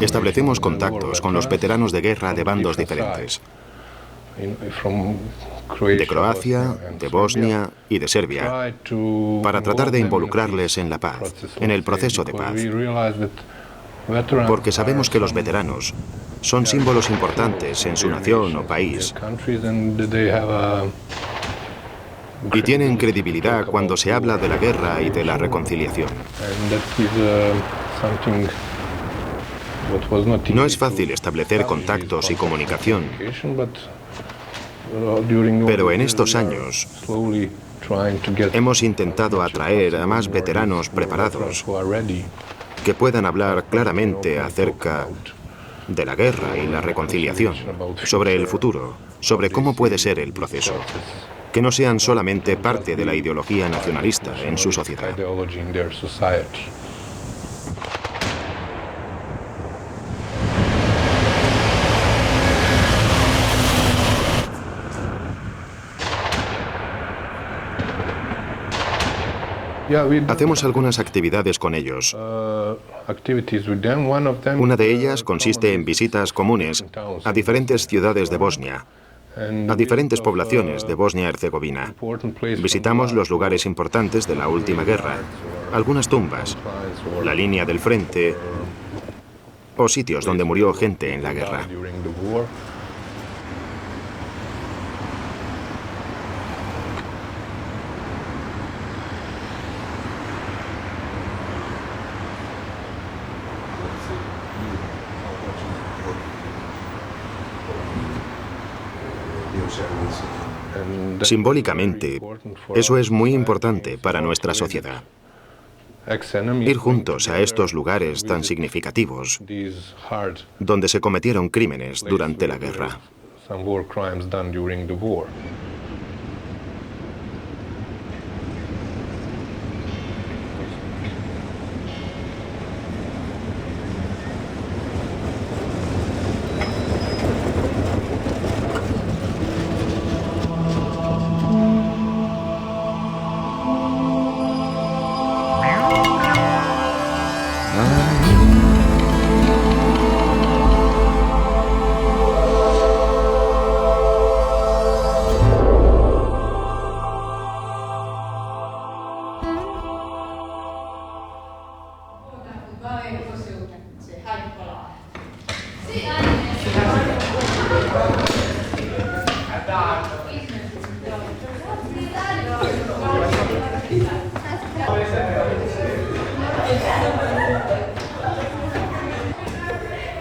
Establecemos contactos con los veteranos de guerra de bandos diferentes, de Croacia, de Bosnia y de Serbia, para tratar de involucrarles en la paz, en el proceso de paz. Porque sabemos que los veteranos son símbolos importantes en su nación o país y tienen credibilidad cuando se habla de la guerra y de la reconciliación. No es fácil establecer contactos y comunicación, pero en estos años hemos intentado atraer a más veteranos preparados que puedan hablar claramente acerca de la guerra y la reconciliación, sobre el futuro, sobre cómo puede ser el proceso, que no sean solamente parte de la ideología nacionalista en su sociedad. Hacemos algunas actividades con ellos. Una de ellas consiste en visitas comunes a diferentes ciudades de Bosnia, a diferentes poblaciones de Bosnia-Herzegovina. Visitamos los lugares importantes de la última guerra, algunas tumbas, la línea del frente o sitios donde murió gente en la guerra. Simbólicamente, eso es muy importante para nuestra sociedad. Ir juntos a estos lugares tan significativos, donde se cometieron crímenes durante la guerra.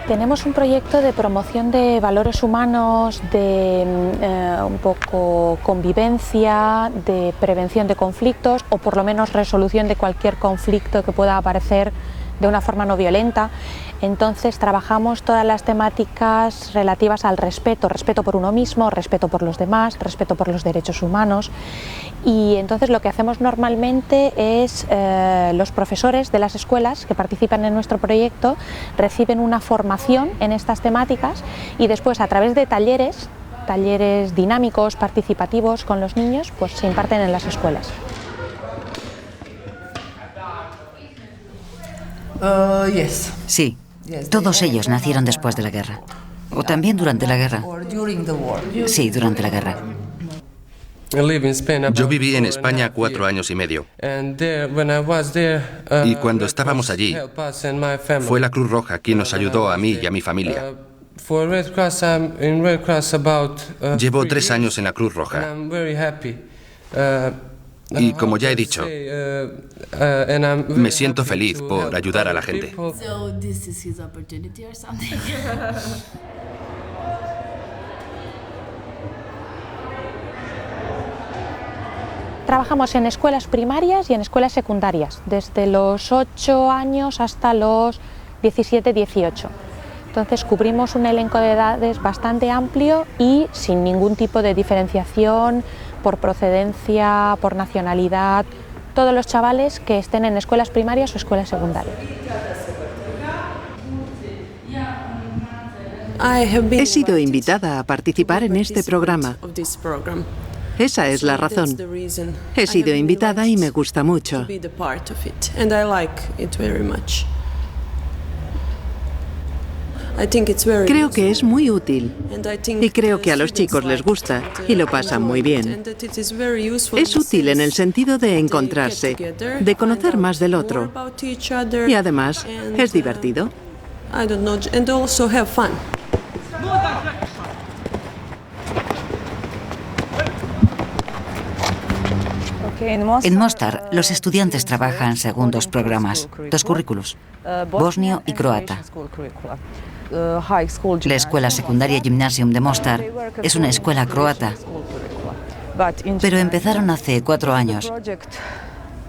Tenemos un proyecto de promoción de valores humanos, de un poco convivencia, de prevención de conflictos o por lo menos resolución de cualquier conflicto que pueda aparecer de una forma no violenta. Entonces trabajamos todas las temáticas relativas al respeto, respeto por uno mismo, respeto por los demás, respeto por los derechos humanos. Y entonces lo que hacemos normalmente es los profesores de las escuelas que participan en nuestro proyecto reciben una formación en estas temáticas y después a través de talleres dinámicos, participativos con los niños, pues se imparten en las escuelas. Sí, todos ellos nacieron después de la guerra. O también durante la guerra. Sí, durante la guerra. Yo viví en España 4 años y medio. Y cuando estábamos allí, fue la Cruz Roja quien nos ayudó a mí y a mi familia. Llevo 3 años en la Cruz Roja. Y como ya he dicho, me siento feliz por ayudar a la gente. Trabajamos en escuelas primarias y en escuelas secundarias, desde los 8 años hasta los 17, 18. Entonces cubrimos un elenco de edades bastante amplio y sin ningún tipo de diferenciación por procedencia, por nacionalidad, todos los chavales que estén en escuelas primarias o escuelas secundarias. He sido invitada a participar en este programa. Esa es la razón. He sido invitada y me gusta mucho. Creo que es muy útil y creo que a los chicos les gusta y lo pasan muy bien. Es útil en el sentido de encontrarse, de conocer más del otro y además es divertido. En Mostar, los estudiantes trabajan según dos programas, dos currículos, bosnio y croata. La escuela secundaria Gymnasium de Mostar es una escuela croata, pero empezaron hace 4 años,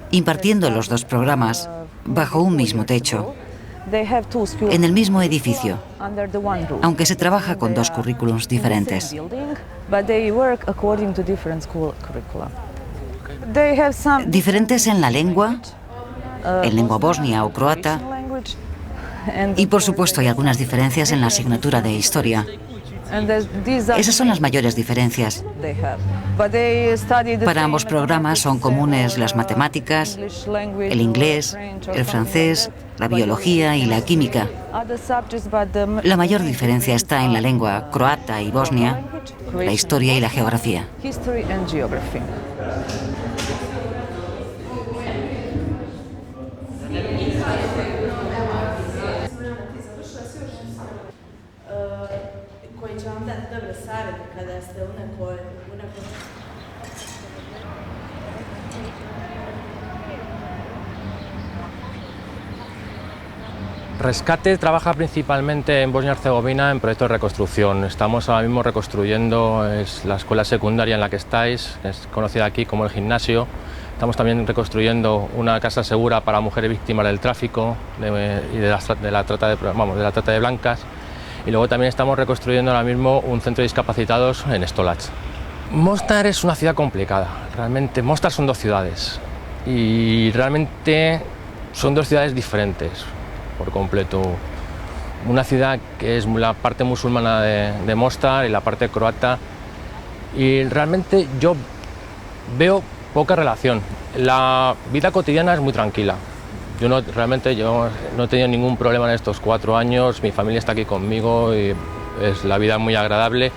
impartiendo los dos programas bajo un mismo techo, en el mismo edificio, aunque se trabaja con dos currículums diferentes. Diferentes en la lengua, en lengua bosnia o croata, y por supuesto hay algunas diferencias en la asignatura de historia. Esas son las mayores diferencias. Para ambos programas son comunes las matemáticas, el inglés, el francés, la biología y la química. La mayor diferencia está en la lengua croata y bosnia, la historia y la geografía. Rescate trabaja principalmente en Bosnia-Herzegovina en proyectos de reconstrucción. Estamos ahora mismo reconstruyendo la escuela secundaria en la que estáis, que es conocida aquí como el gimnasio. Estamos también reconstruyendo una casa segura para mujeres víctimas del tráfico y de la trata de blancas. Y luego también estamos reconstruyendo ahora mismo un centro de discapacitados en Stolac. Mostar es una ciudad complicada. Realmente, Mostar son dos ciudades y realmente son dos ciudades diferentes por completo. Una ciudad que es la parte musulmana de Mostar y la parte croata, y realmente yo veo poca relación. La vida cotidiana es muy tranquila. Yo no he tenido ningún problema en estos 4 años, mi familia está aquí conmigo y es la vida muy agradable.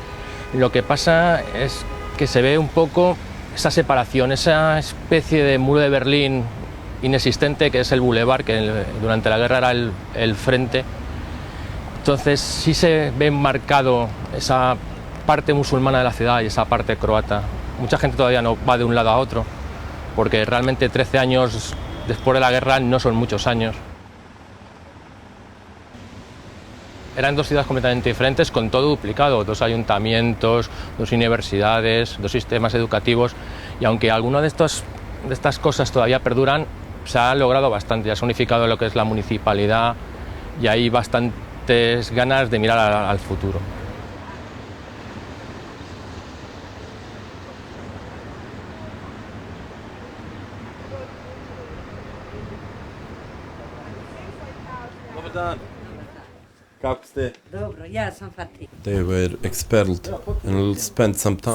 Lo que pasa es que se ve un poco esa separación, esa especie de muro de Berlín inexistente que es el Boulevard, que durante la guerra era el frente. Entonces sí se ve marcado esa parte musulmana de la ciudad y esa parte croata. Mucha gente todavía no va de un lado a otro, porque realmente 13 años después de la guerra no son muchos años. Eran dos ciudades completamente diferentes, con todo duplicado, 2 ayuntamientos, 2 universidades, 2 sistemas educativos, y aunque algunas de estas cosas todavía perduran, se ha logrado bastante, ya se ha unificado lo que es la municipalidad y hay bastantes ganas de mirar al futuro.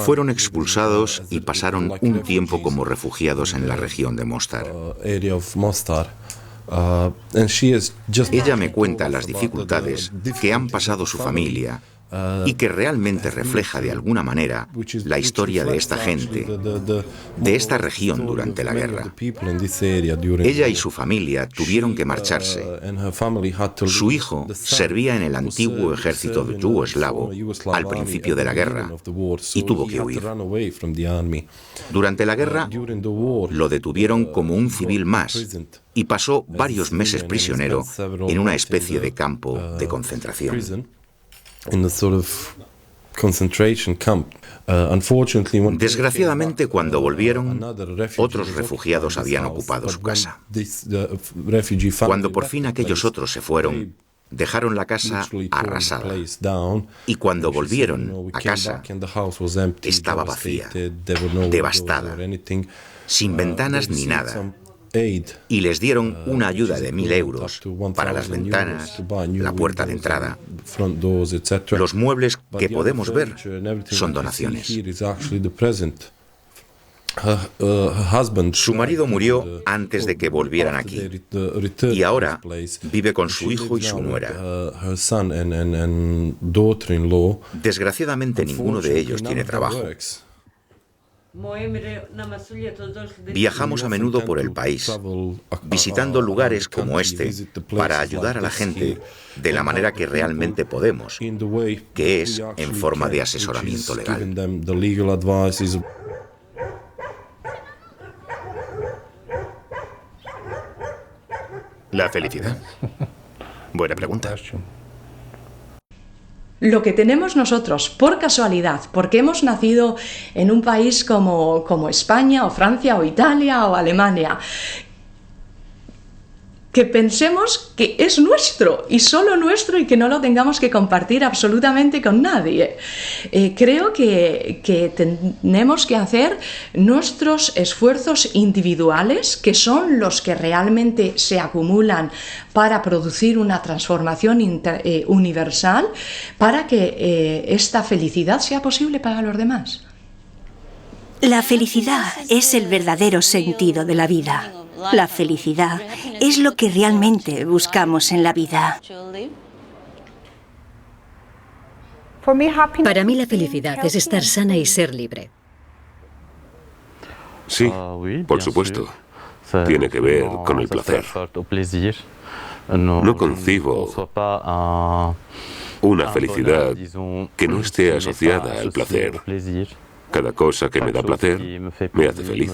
Fueron expulsados y pasaron un tiempo como refugiados en la región de Mostar. Ella me cuenta las dificultades que han pasado su familia y que realmente refleja de alguna manera la historia de esta gente, de esta región durante la guerra. Ella y su familia tuvieron que marcharse. Su hijo servía en el antiguo ejército yugoslavo al principio de la guerra y tuvo que huir. Durante la guerra lo detuvieron como un civil más y pasó varios meses prisionero en una especie de campo de concentración. Desgraciadamente, cuando volvieron, otros refugiados habían ocupado su casa. Cuando por fin aquellos otros se fueron, dejaron la casa arrasada. Y cuando volvieron a casa, estaba vacía, devastada, sin ventanas ni nada. Y les dieron una ayuda de 1.000 euros para las ventanas, la puerta de entrada. Los muebles que podemos ver son donaciones. Su marido murió antes de que volvieran aquí y ahora vive con su hijo y su nuera. Desgraciadamente ninguno de ellos tiene trabajo. Viajamos a menudo por el país, visitando lugares como este para ayudar a la gente de la manera que realmente podemos, que es en forma de asesoramiento legal. ¿La felicidad? Buena pregunta. Lo que tenemos nosotros, por casualidad, porque hemos nacido en un país como España, o Francia, o Italia, o Alemania, que pensemos que es nuestro, y solo nuestro, y que no lo tengamos que compartir absolutamente con nadie. Creo que tenemos que hacer nuestros esfuerzos individuales, que son los que realmente se acumulan para producir una transformación universal, para que esta felicidad sea posible para los demás. La felicidad es el verdadero sentido de la vida. La felicidad es lo que realmente buscamos en la vida. Para mí la felicidad es estar sana y ser libre. Sí, por supuesto. Tiene que ver con el placer. No concibo una felicidad que no esté asociada al placer. Cada cosa que me da placer me hace feliz.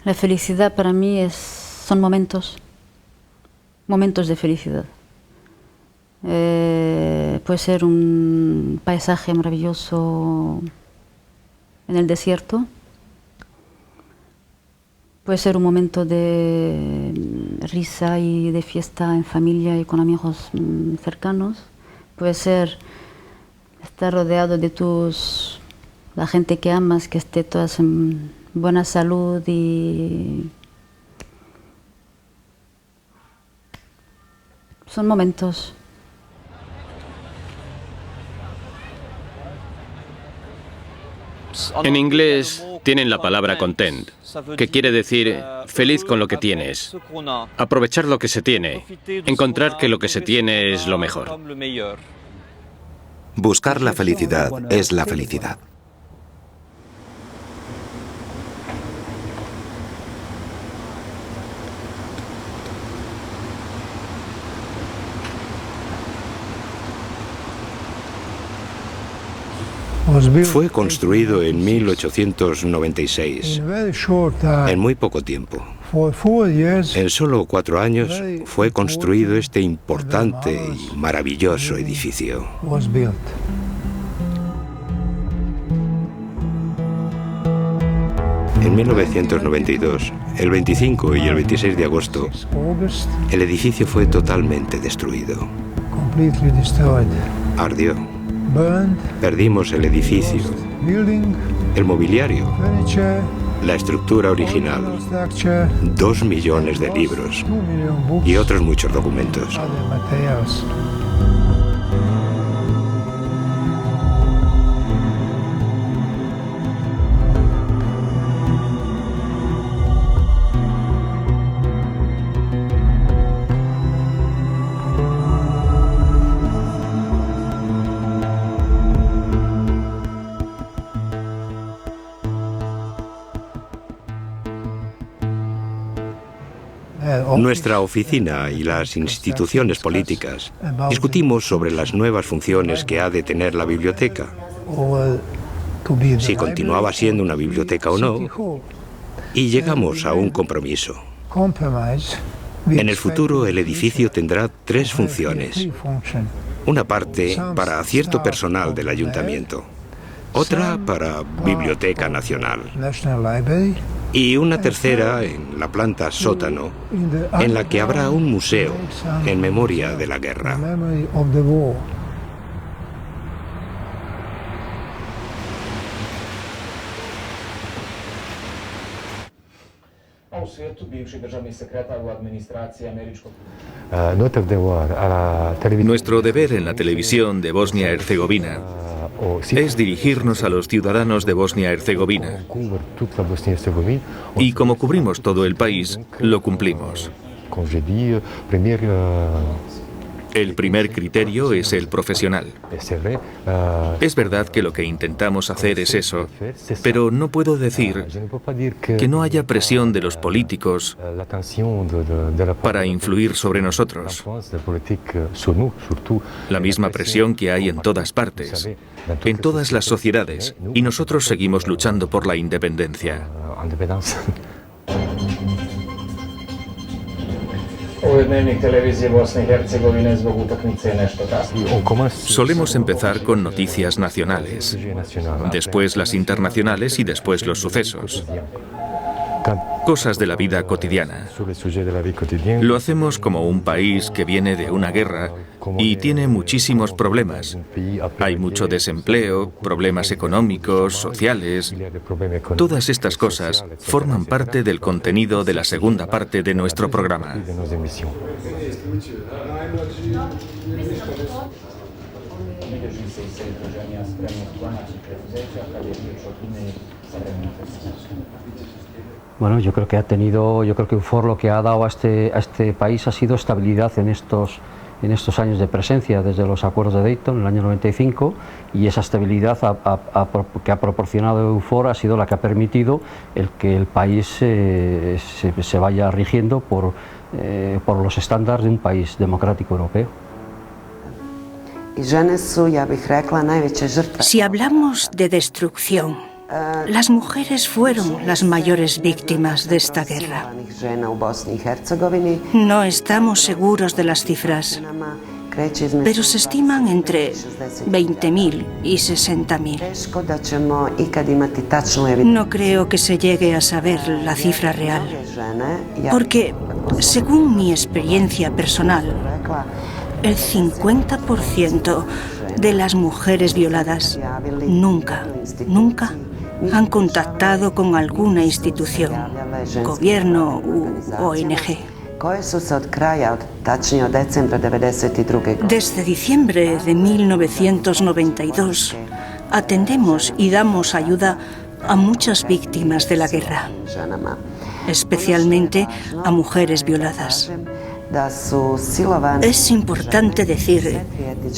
La felicidad para mí son momentos de felicidad. Puede ser un paisaje maravilloso en el desierto, puede ser un momento de risa y de fiesta en familia y con amigos cercanos, puede ser estar rodeado de la gente que amas, que esté todas en buena salud y son momentos. En inglés tienen la palabra content, que quiere decir feliz con lo que tienes, aprovechar lo que se tiene, encontrar que lo que se tiene es lo mejor. Buscar la felicidad es la felicidad. Fue construido en 1896, en muy poco tiempo. En solo 4 años fue construido este importante y maravilloso edificio. En 1992, el 25 y el 26 de agosto, el edificio fue totalmente destruido. Ardió. Perdimos el edificio, el mobiliario, la estructura original, 2 millones de libros y otros muchos documentos. Nuestra oficina y las instituciones políticas discutimos sobre las nuevas funciones que ha de tener la biblioteca, si continuaba siendo una biblioteca o no, y llegamos a un compromiso. En el futuro el edificio tendrá 3 funciones. Una parte para cierto personal del ayuntamiento, otra para Biblioteca Nacional y una tercera en la planta sótano, en la que habrá un museo en memoria de la guerra. Nuestro deber en la televisión de Bosnia-Herzegovina es dirigirnos a los ciudadanos de Bosnia-Herzegovina. Y como cubrimos todo el país, lo cumplimos. El primer criterio es el profesional. Es verdad que lo que intentamos hacer es eso, pero no puedo decir que no haya presión de los políticos para influir sobre nosotros. La misma presión que hay en todas partes, en todas las sociedades, y nosotros seguimos luchando por la independencia. Solemos empezar con noticias nacionales, después las internacionales y después los sucesos. Cosas de la vida cotidiana. Lo hacemos como un país que viene de una guerra y tiene muchísimos problemas. Hay mucho desempleo, problemas económicos, sociales. Todas estas cosas forman parte del contenido de la segunda parte de nuestro programa. Bueno, yo creo que UFOR lo que ha dado a este país ha sido estabilidad en estos años de presencia, desde los acuerdos de Dayton en el año 95, y esa estabilidad que ha proporcionado UFOR ha sido la que ha permitido que el país se vaya rigiendo por los estándares de un país democrático europeo. Si hablamos de destrucción, las mujeres fueron las mayores víctimas de esta guerra. No estamos seguros de las cifras, pero se estiman entre 20.000 y 60.000. No creo que se llegue a saber la cifra real, porque, según mi experiencia personal, el 50% de las mujeres violadas nunca han contactado con alguna institución, gobierno u ONG. Desde diciembre de 1992 atendemos y damos ayuda a muchas víctimas de la guerra, especialmente a mujeres violadas. Es importante decir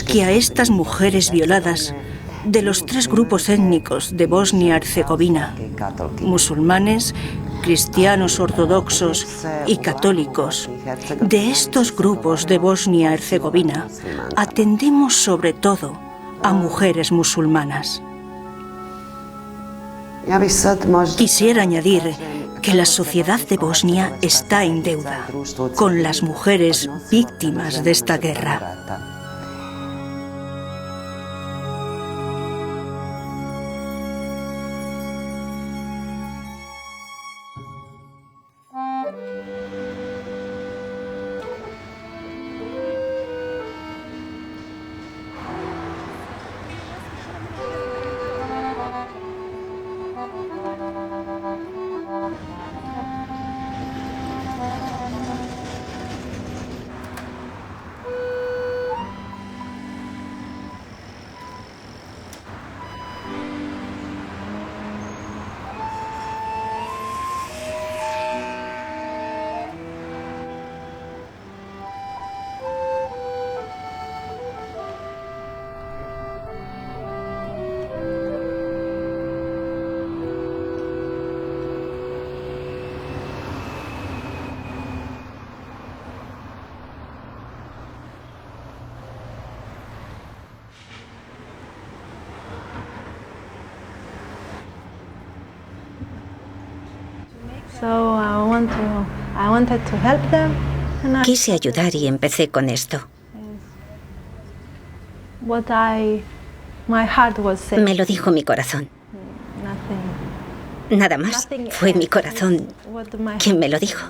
que a estas mujeres violadas, de los 3 grupos étnicos de Bosnia-Herzegovina, musulmanes, cristianos ortodoxos y católicos, de estos grupos de Bosnia-Herzegovina, atendemos sobre todo a mujeres musulmanas. Quisiera añadir que la sociedad de Bosnia está en deuda con las mujeres víctimas de esta guerra. Quise ayudar y empecé con esto. Me lo dijo mi corazón. Nada más. Fue mi corazón quien me lo dijo.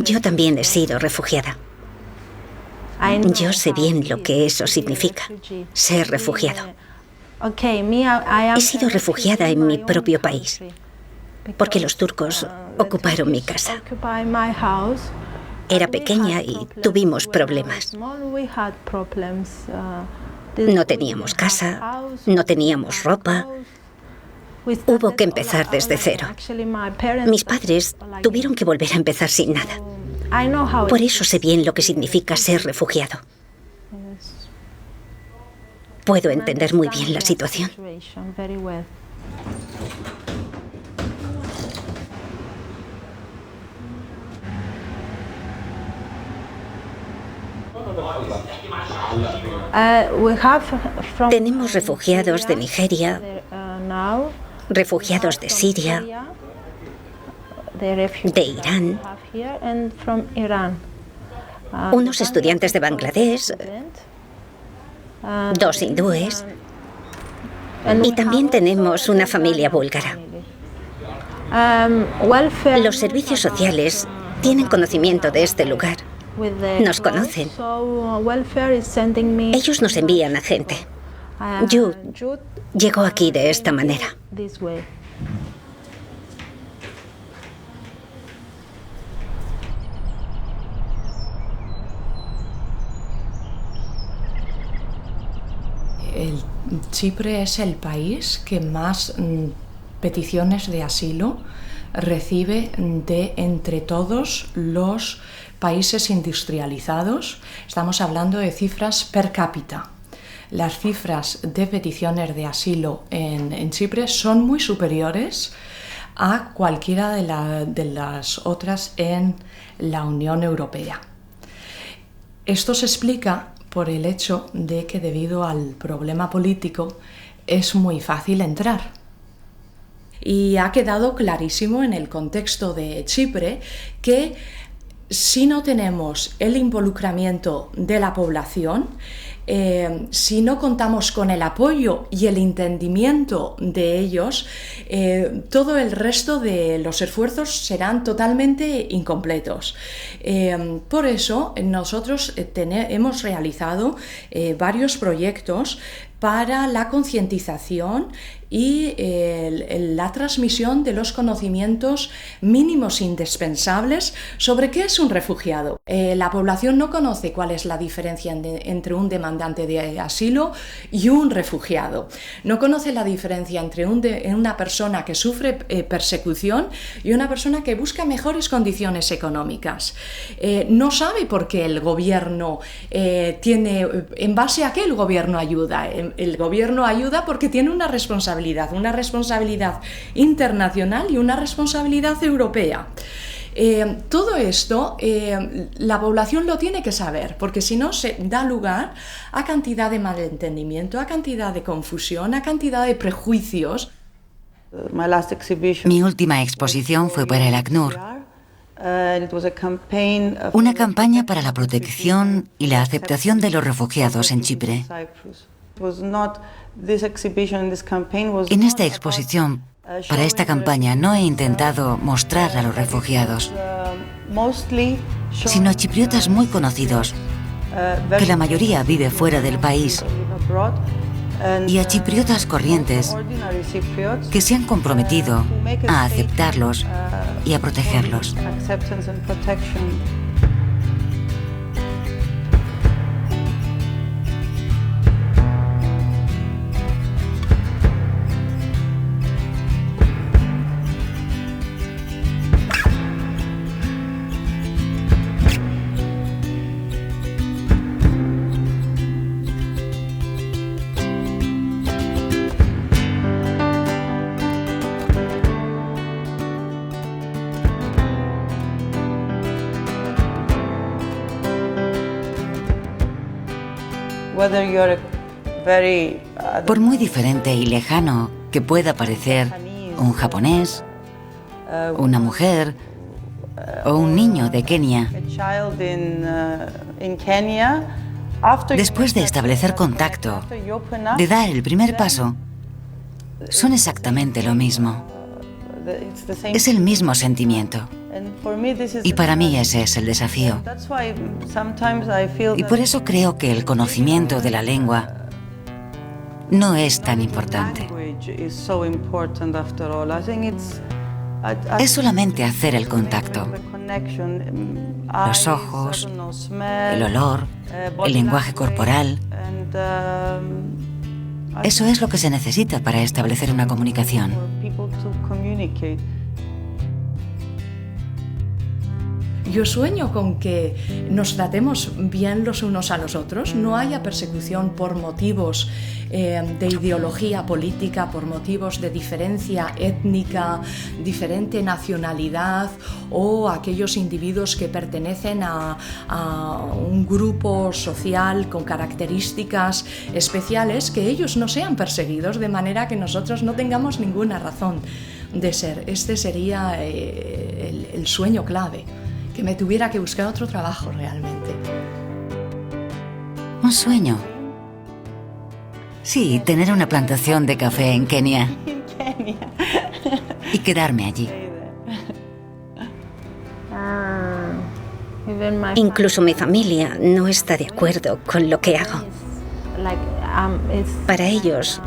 Yo también he sido refugiada. Yo sé bien lo que eso significa, ser refugiado. He sido refugiada en mi propio país, porque los turcos ocuparon mi casa. era pequeña y tuvimos problemas. No teníamos casa, no teníamos ropa. Hubo que empezar desde cero. Mis padres tuvieron que volver a empezar sin nada. Por eso sé bien lo que significa ser refugiado. Puedo entender muy bien la situación. Tenemos refugiados de Nigeria, refugiados de Siria, de Irán, unos estudiantes de Bangladesh, 2 hindúes, y también tenemos una familia búlgara. Los servicios sociales tienen conocimiento de este lugar. Nos conocen. Ellos nos envían a gente. Jude llegó aquí de esta manera. Chipre es el país que más peticiones de asilo recibe de entre todos los países industrializados. Estamos hablando de cifras per cápita. Las cifras de peticiones de asilo en Chipre son muy superiores a cualquiera de las otras en la Unión Europea. Esto se explica por el hecho de que debido al problema político es muy fácil entrar. Y ha quedado clarísimo en el contexto de Chipre que si no tenemos el involucramiento de la población, si no contamos con el apoyo y el entendimiento de ellos, todo el resto de los esfuerzos serán totalmente incompletos. Por eso nosotros hemos realizado varios proyectos para la concientización y la transmisión de los conocimientos mínimos indispensables sobre qué es un refugiado. La población no conoce cuál es la diferencia entre un demandante de asilo y un refugiado. No conoce la diferencia entre una persona que sufre persecución y una persona que busca mejores condiciones económicas. No sabe por qué el gobierno en base a qué el gobierno ayuda. El gobierno ayuda porque tiene una responsabilidad internacional y una responsabilidad europea. Todo esto la población lo tiene que saber, porque si no se da lugar a cantidad de malentendimiento, a cantidad de confusión, a cantidad de prejuicios. Mi última exposición fue para el ACNUR, una campaña para la protección y la aceptación de los refugiados en Chipre. En esta exposición, para esta campaña, no he intentado mostrar a los refugiados, sino a chipriotas muy conocidos, que la mayoría vive fuera del país, y a chipriotas corrientes que se han comprometido a aceptarlos y a protegerlos. Por muy diferente y lejano que pueda parecer un japonés, una mujer o un niño de Kenia, después de establecer contacto, de dar el primer paso, son exactamente lo mismo. Es el mismo sentimiento. Y para mí ese es el desafío. Y por eso creo que el conocimiento de la lengua no es tan importante. Es solamente hacer el contacto. Los ojos, el olor, el lenguaje corporal. Eso es lo que se necesita para establecer una comunicación. Yo sueño con que nos tratemos bien los unos a los otros, no haya persecución por motivos de ideología política, por motivos de diferencia étnica, diferente nacionalidad o aquellos individuos que pertenecen a un grupo social con características especiales, que ellos no sean perseguidos de manera que nosotros no tengamos ninguna razón de ser. Este sería el sueño clave. Que me tuviera que buscar otro trabajo realmente. Un sueño. Sí, tener una plantación de café en Kenia. Y quedarme allí. Incluso mi familia no está de acuerdo con lo que hago. Para ellos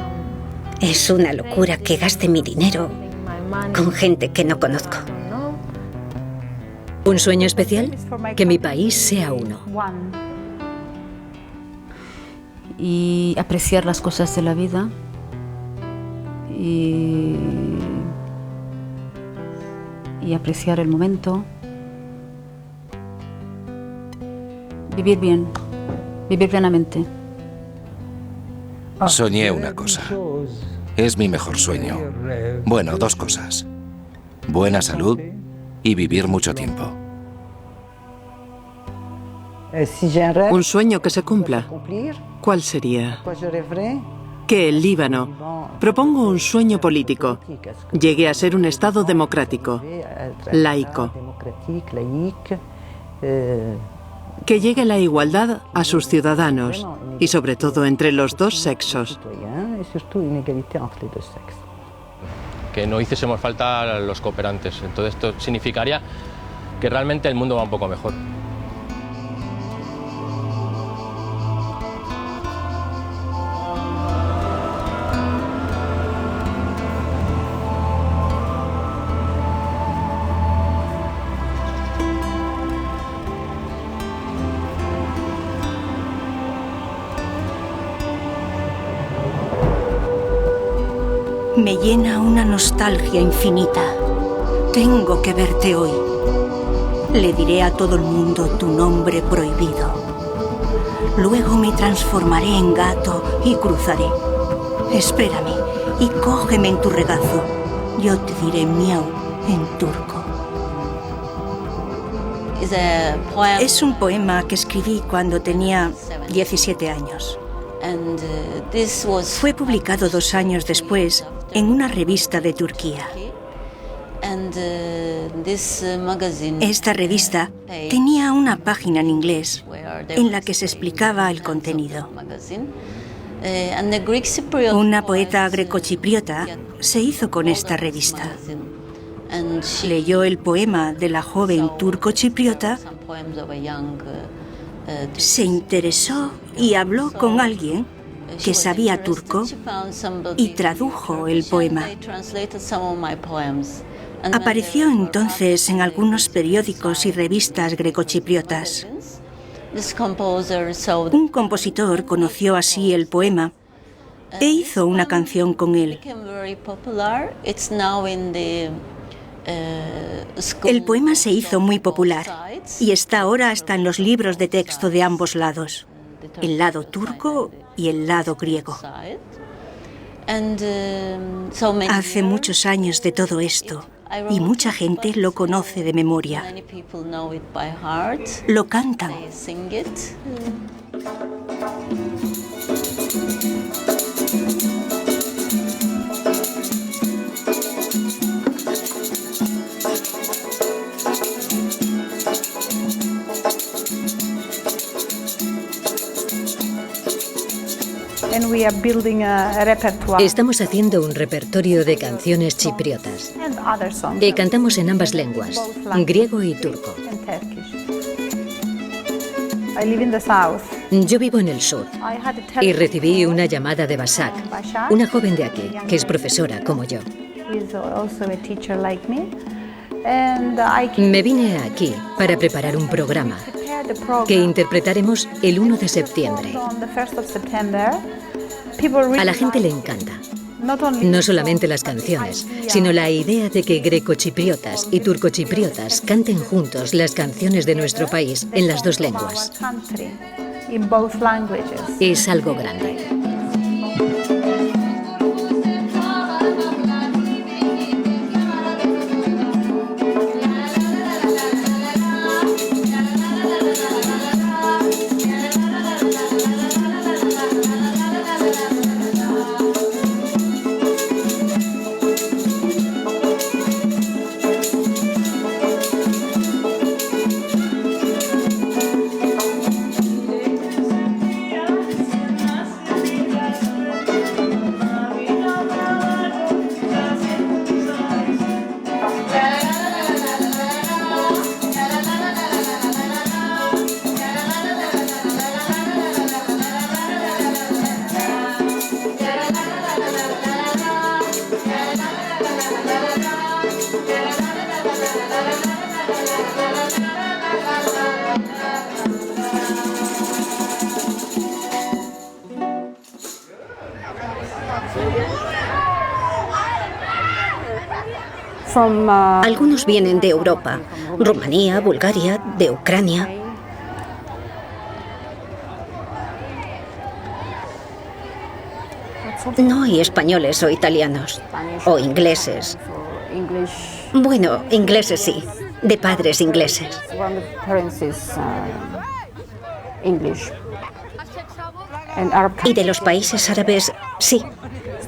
es una locura que gaste mi dinero con gente que no conozco. ¿Un sueño especial? Que mi país sea uno. Y apreciar las cosas de la vida y apreciar el momento. Vivir bien, vivir plenamente. Soñé una cosa. Es mi mejor sueño. Bueno, dos cosas. Buena salud y vivir mucho tiempo. Un sueño que se cumpla. ¿Cuál sería? Que el Líbano, propongo un sueño político, llegue a ser un Estado democrático, laico, que llegue la igualdad a sus ciudadanos y sobre todo entre los dos sexos. Que no hiciésemos falta los cooperantes. Entonces esto significaría que realmente el mundo va un poco mejor. Me llena una nostalgia infinita. Tengo que verte hoy. Le diré a todo el mundo tu nombre prohibido. Luego me transformaré en gato y cruzaré. Espérame y cógeme en tu regazo. Yo te diré miau en turco. Es un poema que escribí cuando tenía 17 años. Fue publicado 2 años después en una revista de Turquía. Esta revista tenía una página en inglés en la que se explicaba el contenido. Una poeta grecochipriota se hizo con esta revista. Leyó el poema de la joven turco-chipriota, se interesó y habló con alguien que sabía turco y tradujo el poema. Apareció entonces en algunos periódicos y revistas grecochipriotas. Un compositor conoció así el poema e hizo una canción con él. El poema se hizo muy popular y está ahora hasta en los libros de texto de ambos lados, el lado turco y el lado griego. Hace muchos años de todo esto y mucha gente lo conoce de memoria. Lo cantan. Estamos haciendo un repertorio de canciones chipriotas. Cantamos en ambas lenguas, griego y turco. Yo vivo en el sur y recibí una llamada de Basak, una joven de aquí, que es profesora como yo. Me vine aquí para preparar un programa que interpretaremos el 1 de septiembre. A la gente le encanta. No solamente las canciones, sino la idea de que grecochipriotas y turcochipriotas canten juntos las canciones de nuestro país en las dos lenguas. Es algo grande. Algunos vienen de Europa, Rumanía, Bulgaria, de Ucrania. No hay españoles o italianos, o ingleses. Bueno, ingleses sí, de padres ingleses. Y de los países árabes, sí,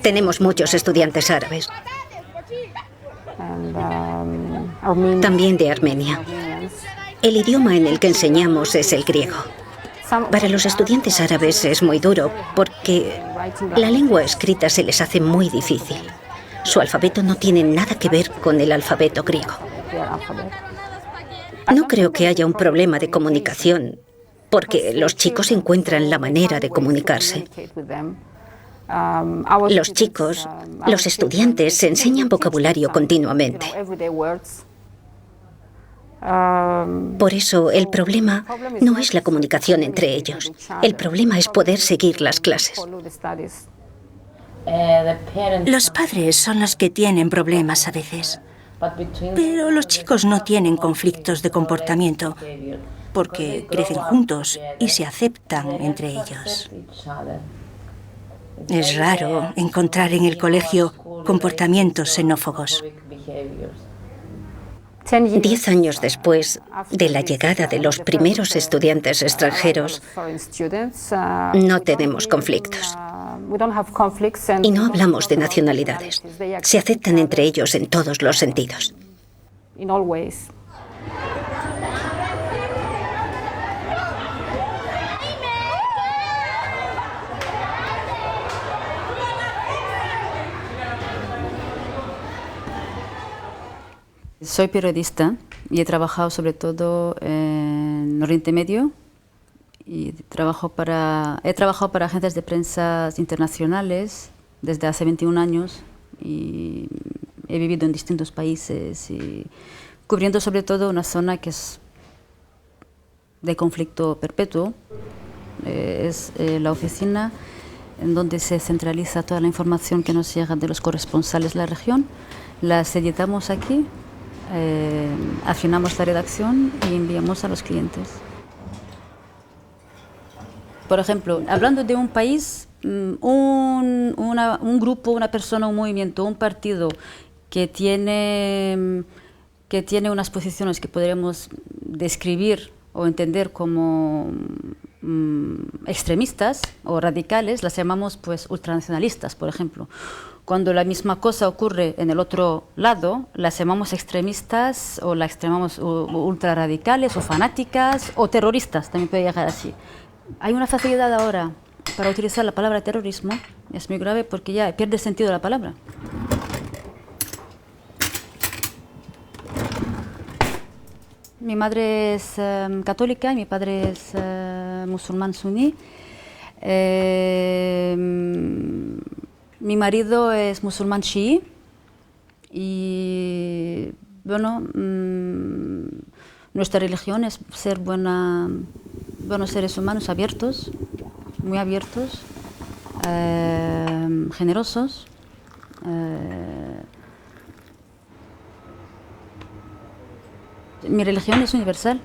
tenemos muchos estudiantes árabes. También de Armenia. El idioma en el que enseñamos es el griego. Para los estudiantes árabes es muy duro porque la lengua escrita se les hace muy difícil. Su alfabeto no tiene nada que ver con el alfabeto griego. No creo que haya un problema de comunicación porque los chicos encuentran la manera de comunicarse. Los chicos, los estudiantes, se enseñan vocabulario continuamente. Por eso, el problema no es la comunicación entre ellos. El problema es poder seguir las clases. Los padres son los que tienen problemas a veces. Pero los chicos no tienen conflictos de comportamiento porque crecen juntos y se aceptan entre ellos. Es raro encontrar en el colegio comportamientos xenófobos. 10 años después de la llegada de los primeros estudiantes extranjeros, no tenemos conflictos. Y no hablamos de nacionalidades. Se aceptan entre ellos en todos los sentidos. Soy periodista y he trabajado sobre todo en Oriente Medio y he trabajado para agencias de prensa internacionales desde hace 21 años y he vivido en distintos países y cubriendo sobre todo una zona que es de conflicto perpetuo. Es la oficina en donde se centraliza toda la información que nos llega de los corresponsales de la región. Las editamos aquí. Afinamos la redacción y enviamos a los clientes. Por ejemplo, hablando de un país, un grupo, una persona, un movimiento, un partido que tiene unas posiciones que podríamos describir o entender como extremistas o radicales, las llamamos pues ultranacionalistas, por ejemplo. Cuando la misma cosa ocurre en el otro lado, las llamamos extremistas o las llamamos ultrarradicales o fanáticas o terroristas, también puede llegar así. Hay una facilidad ahora para utilizar la palabra terrorismo, es muy grave porque ya pierde sentido la palabra. Mi madre es católica y mi padre es musulmán suní. Mi marido es musulmán chií y Bueno, nuestra religión es ser buenos seres humanos abiertos, muy abiertos, generosos. Mi religión es universal.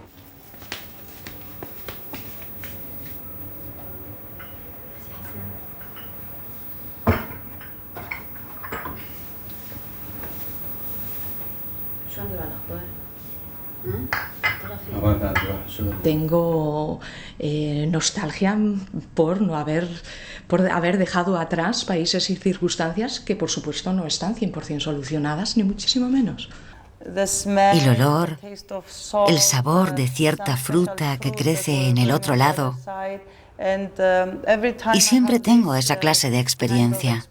Tengo nostalgia por haber dejado atrás países y circunstancias que por supuesto no están 100% solucionadas, ni muchísimo menos. El olor, el sabor de cierta fruta que crece en el otro lado. Y siempre tengo esa clase de experiencia.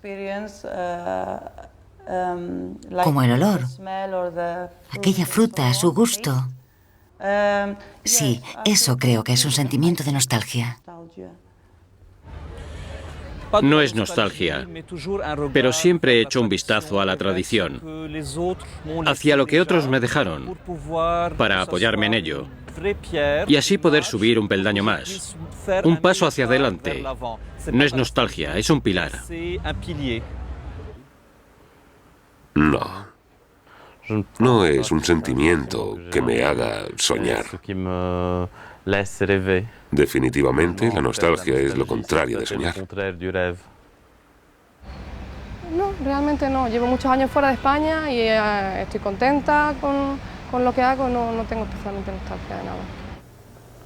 Como el olor, aquella fruta, su gusto. Sí, eso creo que es un sentimiento de nostalgia. No es nostalgia, pero siempre he hecho un vistazo a la tradición, hacia lo que otros me dejaron, para apoyarme en ello, y así poder subir un peldaño más, un paso hacia adelante. No es nostalgia, es un pilar. No. No es un sentimiento que me haga soñar. Definitivamente, la nostalgia es lo contrario de soñar. No, realmente no. Llevo muchos años fuera de España y estoy contenta con lo que hago. No tengo especialmente nostalgia de nada.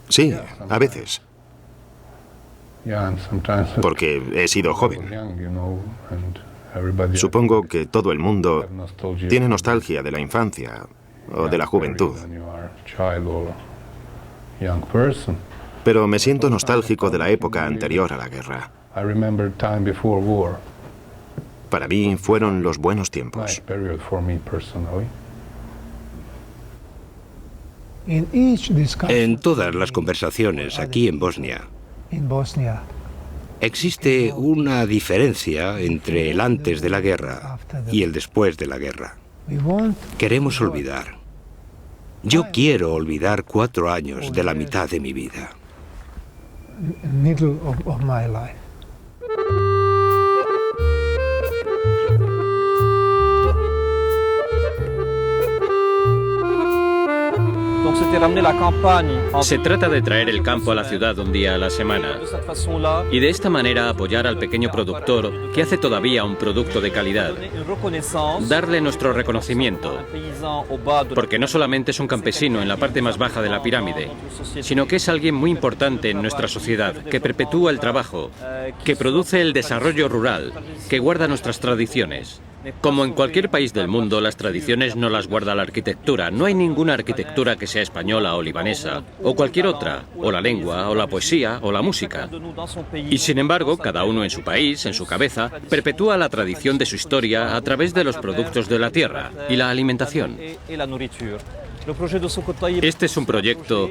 Sí, a veces. Porque he sido joven. Supongo que todo el mundo tiene nostalgia de la infancia o de la juventud. Pero me siento nostálgico de la época anterior a la guerra. Para mí fueron los buenos tiempos. En todas las conversaciones aquí en Bosnia, existe una diferencia entre el antes de la guerra y el después de la guerra. Queremos olvidar. Yo quiero olvidar 4 años de la mitad de mi vida. Se trata de traer el campo a la ciudad un día a la semana y de esta manera apoyar al pequeño productor que hace todavía un producto de calidad. Darle nuestro reconocimiento, porque no solamente es un campesino en la parte más baja de la pirámide, sino que es alguien muy importante en nuestra sociedad, que perpetúa el trabajo, que produce el desarrollo rural, que guarda nuestras tradiciones. Como en cualquier país del mundo, las tradiciones no las guarda la arquitectura. No hay ninguna arquitectura que sea española o libanesa, o cualquier otra, o la lengua, o la poesía, o la música. Y sin embargo, cada uno en su país, en su cabeza, perpetúa la tradición de su historia a través de los productos de la tierra y la alimentación. Este es un proyecto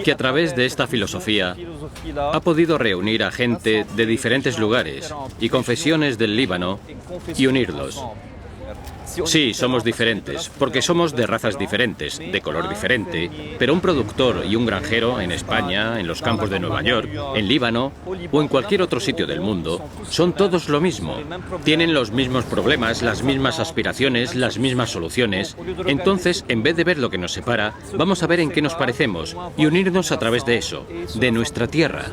que a través de esta filosofía ha podido reunir a gente de diferentes lugares y confesiones del Líbano y unirlos. Sí, somos diferentes, porque somos de razas diferentes, de color diferente, pero un productor y un granjero en España, en los campos de Nueva York, en Líbano o en cualquier otro sitio del mundo, son todos lo mismo. Tienen los mismos problemas, las mismas aspiraciones, las mismas soluciones. Entonces, en vez de ver lo que nos separa, vamos a ver en qué nos parecemos y unirnos a través de eso, de nuestra tierra.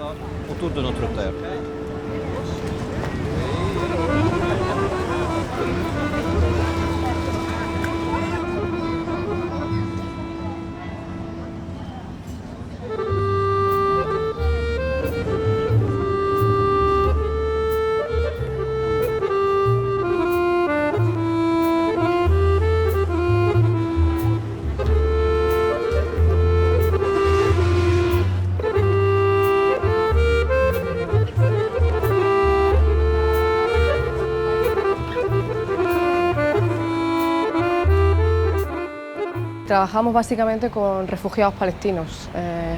Trabajamos básicamente con refugiados palestinos,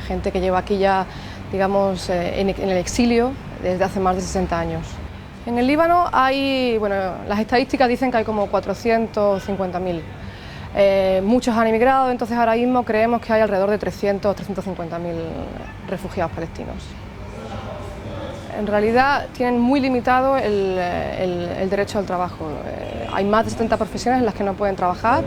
gente que lleva aquí ya, digamos, en el exilio desde hace más de 60 años. En el Líbano hay, bueno, las estadísticas dicen que hay como 450.000. Muchos han emigrado, entonces ahora mismo creemos que hay alrededor de 300 o 350.000 refugiados palestinos. En realidad tienen muy limitado el derecho al trabajo. Hay más de 70 profesiones en las que no pueden trabajar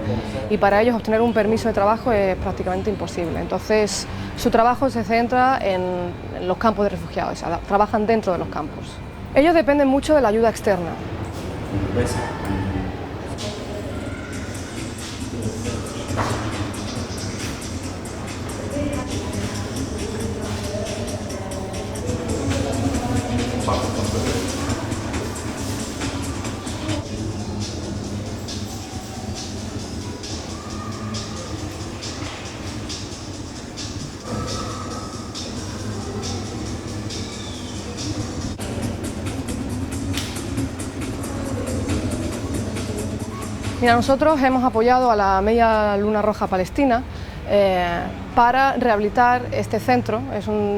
y para ellos obtener un permiso de trabajo es prácticamente imposible. Entonces su trabajo se centra en los campos de refugiados, o sea, trabajan dentro de los campos. Ellos dependen mucho de la ayuda externa. Mira, nosotros hemos apoyado a la Media Luna Roja Palestina para rehabilitar este centro.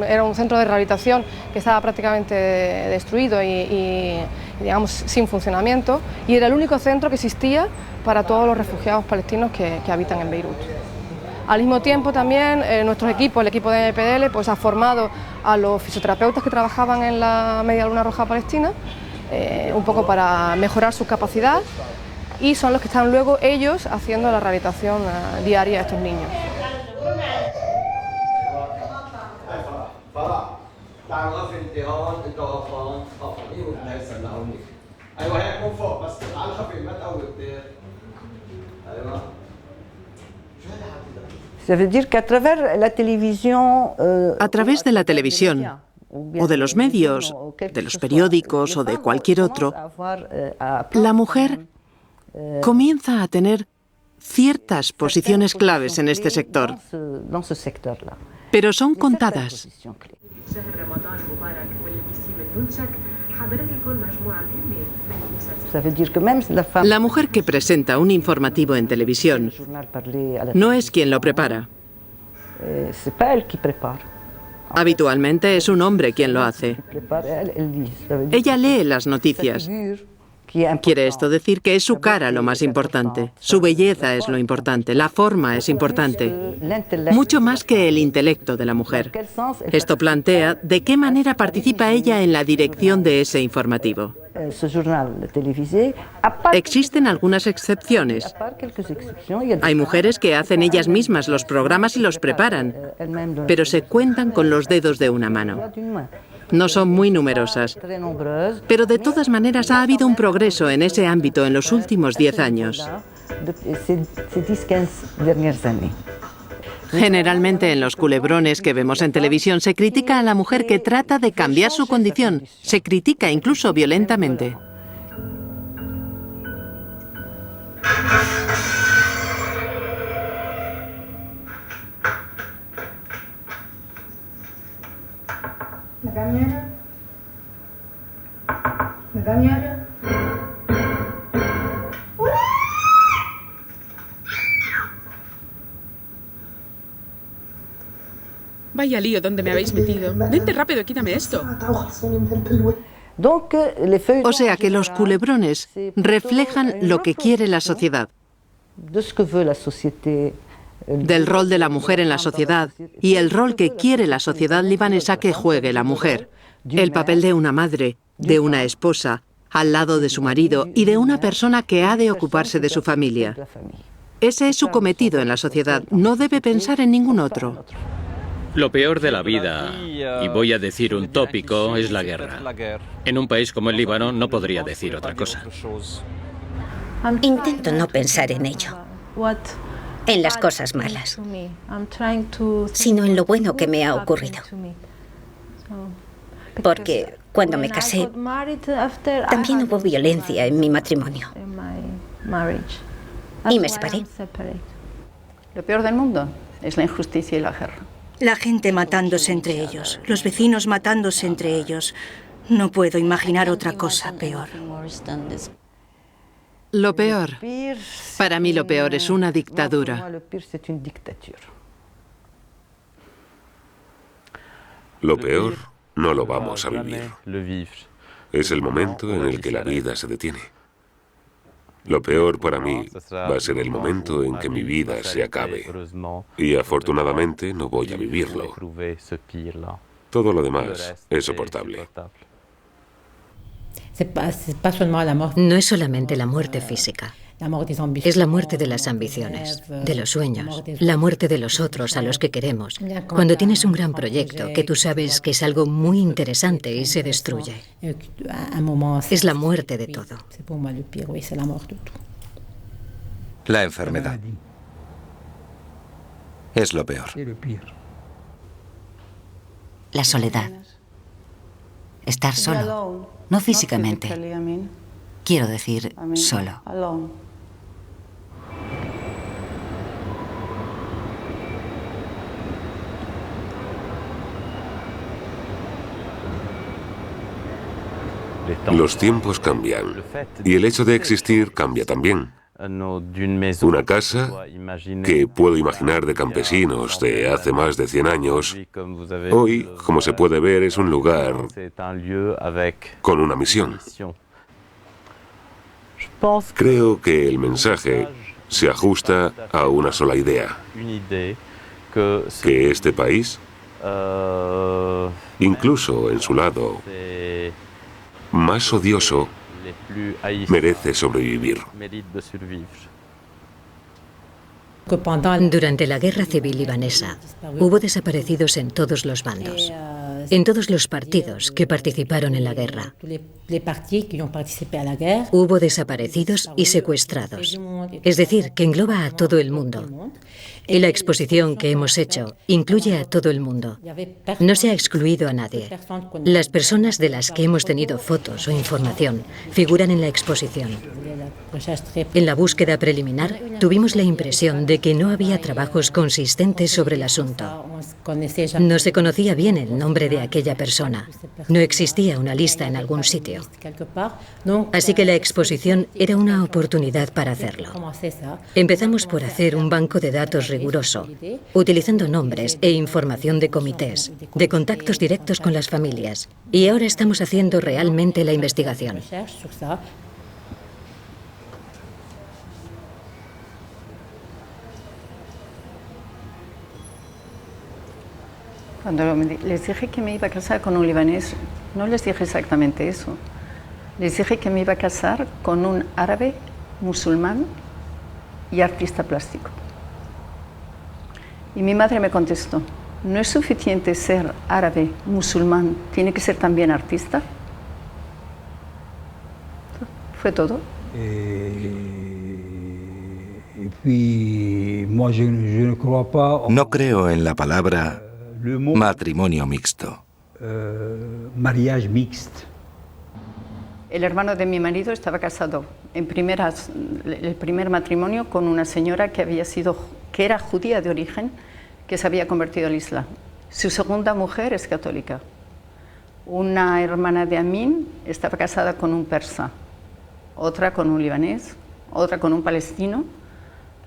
Era un centro de rehabilitación que estaba prácticamente destruido y digamos, sin funcionamiento, y era el único centro que existía para todos los refugiados palestinos que habitan en Beirut. Al mismo tiempo también nuestro equipo, el equipo de MPDL, pues ha formado a los fisioterapeutas que trabajaban en la Media Luna Roja Palestina, un poco para mejorar su capacidad, y son los que están luego ellos haciendo la rehabilitación diaria de estos niños. A través de la televisión, o de los medios, de los periódicos o de cualquier otro, la mujer comienza a tener ciertas posiciones claves en este sector, pero son contadas. La mujer que presenta un informativo en televisión no es quien lo prepara. Habitualmente es un hombre quien lo hace. Ella lee las noticias. Quiere esto decir que es su cara lo más importante, su belleza es lo importante, la forma es importante, mucho más que el intelecto de la mujer. Esto plantea de qué manera participa ella en la dirección de ese informativo. Existen algunas excepciones. Hay mujeres que hacen ellas mismas los programas y los preparan, pero se cuentan con los dedos de una mano. No son muy numerosas, pero de todas maneras ha habido un progreso en ese ámbito en los últimos 10 años. Generalmente en los culebrones que vemos en televisión se critica a la mujer que trata de cambiar su condición, se critica incluso violentamente. Vaya lío donde me habéis metido. Vente rápido, quítame esto. O sea que los culebrones reflejan lo que quiere la sociedad, del rol de la mujer en la sociedad y el rol que quiere la sociedad libanesa que juegue la mujer, el papel de una madre, de una esposa, al lado de su marido y de una persona que ha de ocuparse de su familia. Ese es su cometido en la sociedad, no debe pensar en ningún otro. Lo peor de la vida, y voy a decir un tópico, es la guerra. En un país como el Líbano no podría decir otra cosa. Intento no pensar en ello, en las cosas malas, sino en lo bueno que me ha ocurrido. Porque cuando me casé, también hubo violencia en mi matrimonio. Y me separé. Lo peor del mundo es la injusticia y la guerra. La gente matándose entre ellos, los vecinos matándose entre ellos. No puedo imaginar otra cosa peor. Lo peor, para mí lo peor es una dictadura. Lo peor no lo vamos a vivir. Es el momento en el que la vida se detiene. Lo peor para mí va a ser el momento en que mi vida se acabe. Y afortunadamente no voy a vivirlo. Todo lo demás es soportable. No es solamente la muerte física. Es la muerte de las ambiciones, de los sueños, la muerte de los otros a los que queremos. Cuando tienes un gran proyecto que tú sabes que es algo muy interesante y se destruye. Es la muerte de todo. La enfermedad es lo peor. La soledad. Estar solo. No físicamente. Quiero decir, solo. Los tiempos cambian. Y el hecho de existir cambia también. Una casa que puedo imaginar de campesinos de hace más de 100 años, hoy, como se puede ver, es un lugar con una misión. Creo que el mensaje se ajusta a una sola idea, que este país, incluso en su lado más odioso, merece sobrevivir. Durante la guerra civil libanesa, hubo desaparecidos en todos los bandos, en todos los partidos que participaron en la guerra. Hubo desaparecidos y secuestrados, es decir, que engloba a todo el mundo. Y la exposición que hemos hecho incluye a todo el mundo. No se ha excluido a nadie. Las personas de las que hemos tenido fotos o información figuran en la exposición. En la búsqueda preliminar, tuvimos la impresión de que no había trabajos consistentes sobre el asunto. No se conocía bien el nombre de aquella persona. No existía una lista en algún sitio. Así que la exposición era una oportunidad para hacerlo. Empezamos por hacer un banco de datos riguroso, utilizando nombres e información de comités, de contactos directos con las familias. Y ahora estamos haciendo realmente la investigación. Cuando les dije que me iba a casar con un libanés, no les dije exactamente eso. Les dije que me iba a casar con un árabe, musulmán y artista plástico. Y mi madre me contestó, ¿no es suficiente ser árabe, musulmán, tiene que ser también artista? Fue todo. No creo en la palabra matrimonio mixto. Mariage mixte. El hermano de mi marido estaba casado el primer matrimonio con una señora que era judía de origen, que se había convertido al Islam. Su segunda mujer es católica. Una hermana de Amin estaba casada con un persa, otra con un libanés, otra con un palestino.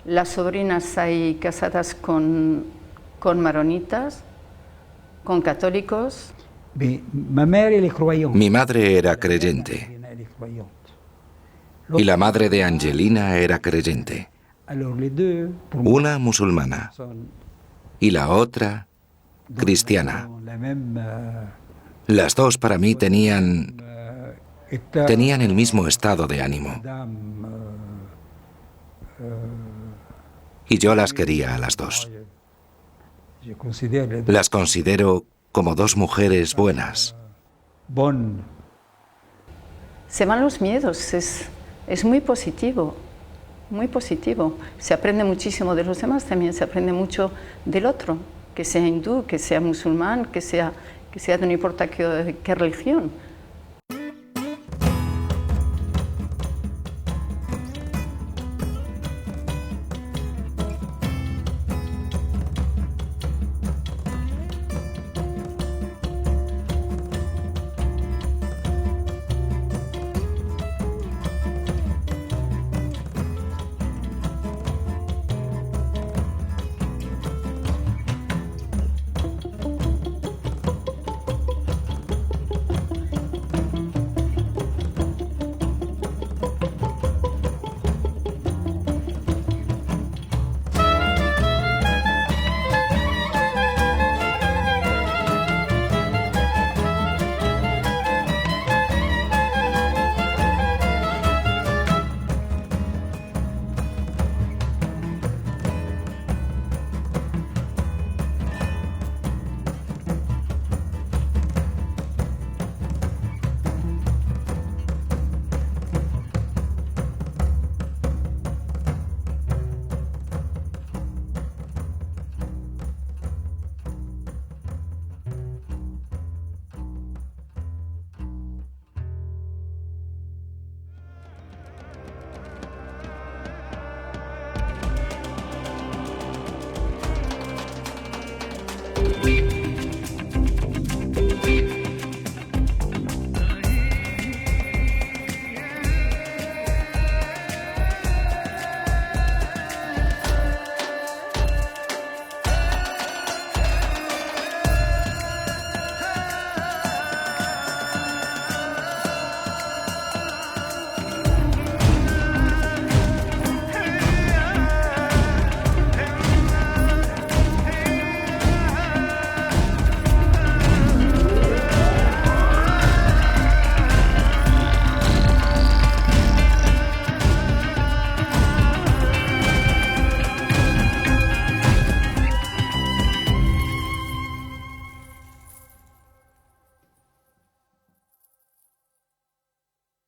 Las sobrinas hay casadas con maronitas, con católicos. Mi madre era creyente y la madre de Angelina era creyente. Una musulmana y la otra cristiana. Las dos para mí tenían el mismo estado de ánimo. Y yo las quería a las dos. Las considero como dos mujeres buenas. Se van los miedos, es muy positivo, muy positivo. Se aprende muchísimo de los demás, también se aprende mucho del otro, que sea hindú, que sea musulmán, que sea no importa qué religión.